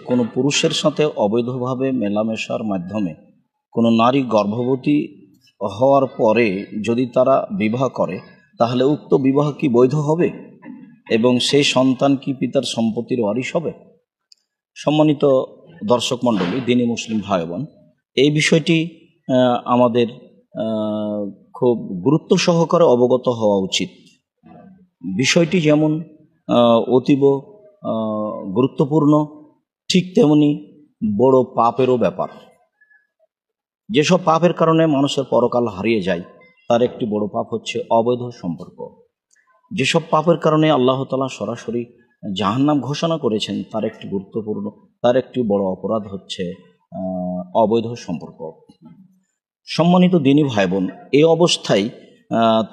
কোনো পুরুষের সাথে অবৈধভাবে মেলামেশার মাধ্যমে কোনো নারী গর্ভবতী হওয়ার পরে যদি তারা বিবাহ করে, তাহলে উক্ত বিবাহ কি বৈধ হবে এবং সেই সন্তান কি পিতার সম্পত্তির ওয়ারিশ হবে? সম্মানিত দর্শক মণ্ডলী, দিনী মুসলিম ভাই বোন, এই বিষয়টি আমাদের খুব গুরুত্ব সহকারে অবগত হওয়া উচিত। বিষয়টি যেমন অতীব গুরুত্বপূর্ণ, ঠিক তেমনি বড় পাপেরও ব্যাপার। যেসব পাপের কারণে মানুষের পরকাল হারিয়ে যায়, তার একটি বড় পাপ হচ্ছে অবৈধ সম্পর্ক। যেসব পাপের কারণে আল্লাহ তাআলা সরাসরি জাহান্নাম ঘোষণা করেছেন, তার একটি বড় অপরাধ হচ্ছে অবৈধ সম্পর্ক। সম্মানিত দিনী ভাই বোন, এই অবস্থায়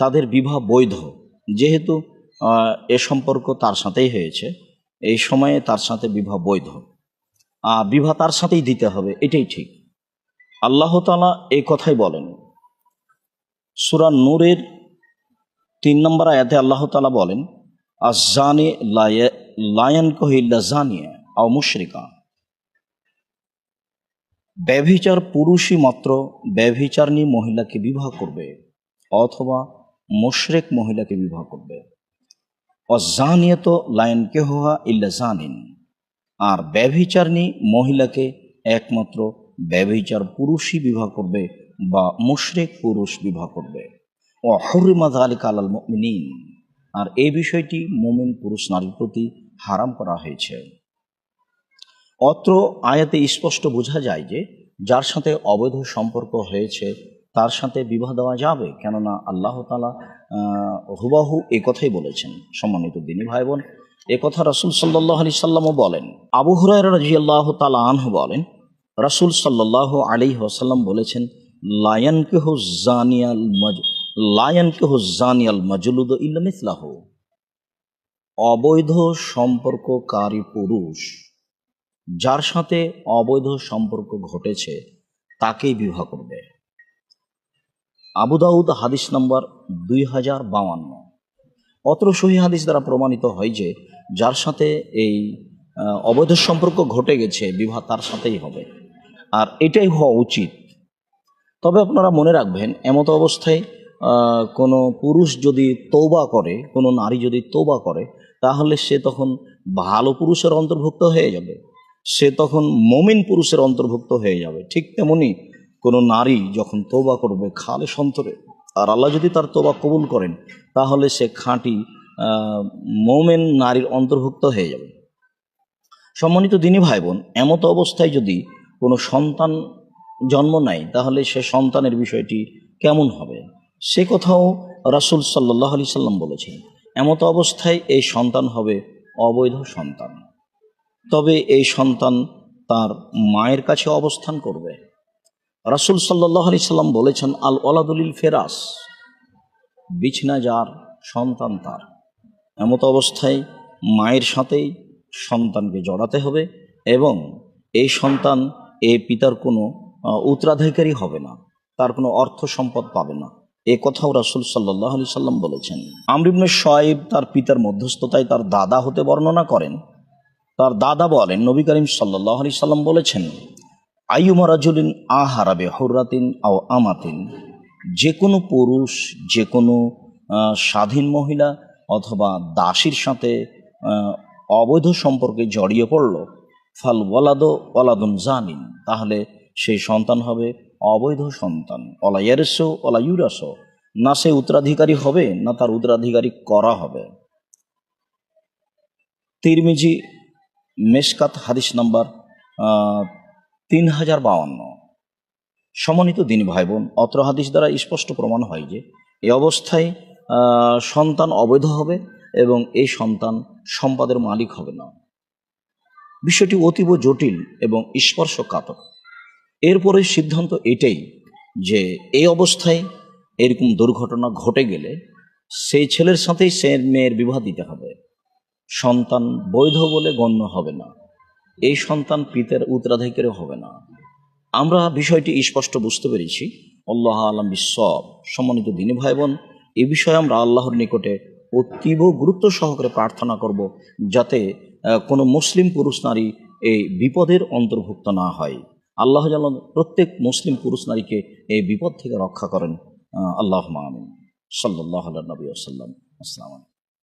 তাদের বিবাহ বৈধ, যেহেতু এ সম্পর্ক তার সাথেই হয়েছে, এই সময়ে তার সাথে বিবাহ বৈধ, বিবাহ তার সাথেই দিতে হবে, এটাই ঠিক। আল্লাহ তাআলা এই কথাই বলেন। সূরা নূরের 3 নম্বর আয়াতে আল্লাহ তাআলা বলেন, আয-যানি লা ইয়ানকিহু ইল্লা যানিয়া আও মুশরিকা। ব্যভিচার পুরুষই মাত্র ব্যভিচারিণী মহিলাকে বিবাহ করবে অথবা মুশরিক মহিলাকে বিবাহ করবে। অয-যানিয়াতু লা ইয়ানকিহুহা ইল্লা যানিন। আর ব্যভিচারিণী মহিলাকে একমাত্র ব্যভিচার পুরুষই বিবাহ করবে বা মুশরিক পুরুষ বিবাহ করবে। ওয়া হুররিমা যালিকা আলাল মুমিনিন। আর এই বিষয়টি মুমিন পুরুষ নারীর প্রতি হারাম করা হয়েছে। অত্র আয়াতে স্পষ্ট বোঝা যায় যে যার সাথে অবৈধ সম্পর্ক হয়েছে তার সাথে বিবাহ দেওয়া যাবে, কেননা আল্লাহ তাআলা হুবাহু এ কথাই বলেছেন। সম্মানিত দিনী ভাই বোন, এ কথা রাসূল সাল্লাল্লাহু আলাইহি সাল্লামও বলেন। আবু হুরায়রা রাদিয়াল্লাহু তাআলা আনহু বলেন, রাসূল সাল্লাল্লাহু আলাইহি ওয়াসাল্লাম বলেছেন, লা ইয়ানকিহু যানিয়াল মাজলুদু ইল্লা মিসলাহু। অবৈধ সম্পর্ককারী পুরুষ যার সাথে অবৈধ সম্পর্ক ঘটেছে তাকেই বিবাহ করবে। আবু দাউদ হাদিস নম্বর 2052। অত্র সহিহ হাদিস দ্বারা প্রমাণিত হয় যে যার সাথে এই অবৈধ সম্পর্ক ঘটে গেছে, বিবাহ তার সাথেই হবে, আর এটাই হওয়া উচিত। তবে আপনারা মনে রাখবেন, এমতো অবস্থায় কোনো পুরুষ যদি তওবা করে, কোনো নারী যদি তওবা করে, তাহলে সে তখন ভালো পুরুষের অন্তর্ভুক্ত হয়ে যাবে, সে তখন মুমিন পুরুষের অন্তর্ভুক্ত হয়ে যাবে। ঠিক তেমনি কোনো নারী যখন তওবা করবে খালেস অন্তরে, আর আল্লাহ যদি তার তওবা কবুল করেন, তাহলে সে খাঁটি মুমিন নারীর অন্তর্ভুক্ত হয়ে যাবে। সম্মানিত দিনী ভাই বোন, এমতো অবস্থায় যদি কোনো সন্তান জন্ম নেয়, তাহলে সে সন্তানের বিষয়টি কেমন হবে সে কথাও রাসূল সাল্লাল্লাহু আলাইহি সাল্লাম বলেছেন। এমতো অবস্থায় এই সন্তান হবে অবৈধ সন্তান। তবে এই সন্তান তার মায়ের কাছে অবস্থান করবে। রাসূল সাল্লাল্লাহু আলাইহি সাল্লাম বলেছেন, আল ওয়ালাদু লিল ফিরাস। বিছনা যার, সন্তান তার। এমতো অবস্থায় মায়ের সাথেই সন্তানকে জড়াতে হবে এবং এই সন্তান এই পিতার কোনো উত্তরাধিকারী হবে না, তার কোনো অর্থ সম্পদ পাবে না। এ কথাও রাসূল সাল্লাল্লাহু আলাইহি সাল্লাম বলেছেন। আমর ইবনে শুআয়ব তার পিতার মধ্যস্থতায় তার দাদা হতে বর্ণনা করেন। তার দাদা বলেন, নবী করিম সাল্লাল্লাহু আলাইহি সাল্লাম বলেছেন, আইয়ুমা রাজুলিন আহারা বিহুররাতিন আও আমাতিন। যে কোনো পুরুষ যে কোনো স্বাধীন মহিলা অথবা দাসীর সাথে অবৈধ সম্পর্কে জড়িয়ে পড়ল, ফাল ওয়ালাদু ওয়ালাদুন জানিন। তাহলে সেই সন্তান হবে অবৈধ সন্তান। ওয়ালা ইয়ারিসু ওয়ালা ইউরাসু। না সে উত্তরাধিকারী হবে, না তার উত্তরাধিকারী করা হবে। তিরমিজি মেশকাত হাদিস নাম্বার 3052। সম্মানিত দিনী ভাই বোন, অত্র হাদিস দ্বারা স্পষ্ট প্রমাণ হয় যে এই অবস্থায় সন্তান অবৈধ হবে এবং এই সন্তান সম্পদের মালিক হবে না। বিষয়টি অতীব জটিল এবং স্পর্শকাতর। এরপরে সিদ্ধান্ত এটাই যে এই অবস্থায় এরকম দুর্ঘটনা ঘটে গেলে সেই ছেলের সাথেই সে মেয়ের বিবাহ দিতে হবে। সন্তান বৈধ বলে গণ্য হবে না, এই সন্তান পিতার উত্তরাধিকারী হবে না। আমরা বিষয়টি স্পষ্ট বুঝতে পেরেছি। আল্লাহ আলাম বিশ্বব। সম্মানিত দিনী ভাই বোন, এই বিষয়ে আমরা আল্লাহর নিকটে অতীব গুরুত্ব সহকারে প্রার্থনা করব, যাতে কোনো মুসলিম পুরুষ নারী এই বিপদের অন্তর্ভুক্ত না হয়। আল্লাহ যেন প্রত্যেক মুসলিম পুরুষ নারীকে এই বিপদ থেকে রক্ষা করেন। আল্লাহুম্মা আমিন। সাল্লাল্লাহু আলা নবী ওয়া সাল্লাম। আসসালামু আলাইকুম।